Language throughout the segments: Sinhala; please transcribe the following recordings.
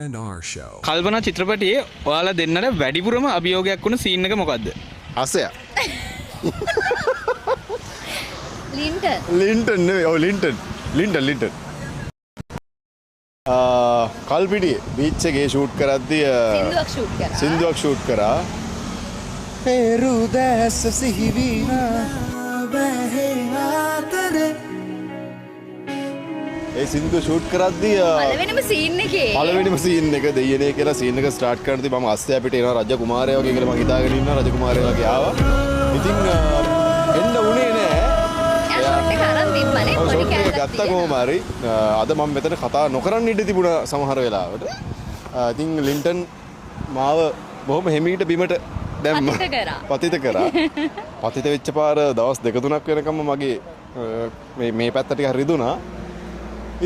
and our show. කල්පනා චිත්‍රපටයේ ඔයාලා දෙන්නට වැඩිපුරම අභියෝගයක් වුණ සීන් එක මොකද්ද? අසය. ලින්ටන් නෙවෙයි. ඔව් ලින්ටන්. කල්පිටියේ බීච් එකේ ෂූට් කරද්දී සින්දුවක් ෂූට් කරා. පෙරුදැස සිහිවිනා ඒ සින්දුව ෂූට් කරද්දී පළවෙනිම සීන් එක දෙයනේ කියලා සීන් එක ස්ටාර්ට් කරද්දී මම අස්සය අපිට එනවා රජ කුමාරයා වගේ කියලා මම හිතාගෙන ඉන්නවා රජ කුමාරයා වගේ ආවා. ඉතින් එන්න උනේ නෑ. ෂොට් එක ගත්තා කොහොම හරි. අද මම මෙතන කතා නොකරන්න ඉඩ තිබුණා සමහර වෙලාවට. ඉතින් ලින්ටන් මාව බොහොම හිමීට බිමට දැම්ම. පතිත කරා. පතිත වෙච්ච පාර දවස් 2-3ක් වෙනකම්ම මගේ මේ පැත්ත ටික රිදුනා.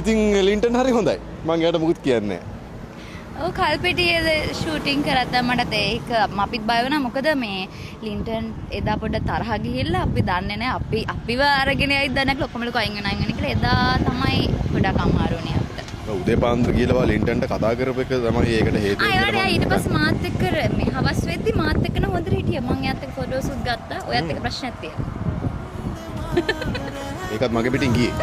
ඉතින් ලින්ටන් හරි හොඳයි. මම එයාට මුකුත් කියන්නේ නැහැ. ඔව් කල්පිටියේ ෂූටින් කරද්දී මට ඒක අපිත් බය වුණා. මොකද මේ ලින්ටන් එදා පොඩ්ඩක් තරහ ගිහිල්ලා අපි දන්නේ නැහැ අපිව අරගෙන යයිද නැහැ ලොකම ලොකු අයින් වෙන කියලා එදා තමයි ගොඩක් අමාරු වුණේ අපිට. උදේ පාන්දර ගිහලා ලින්ටන්ට කතා කරපු එක තමයි ඒකට හේතුව. ඊට පස්සේ මාත් එක්ක මේ හවස් වෙද්දි මාත් එක්කන හොඳට හිටියා. මම එයාත් එක්ක ෆොටෝස් උත් ගත්තා. ඔයත් එක්ක ප්‍රශ්නයක් තියෙනවා. ඒකත් මගේ පිටින් ගියේ.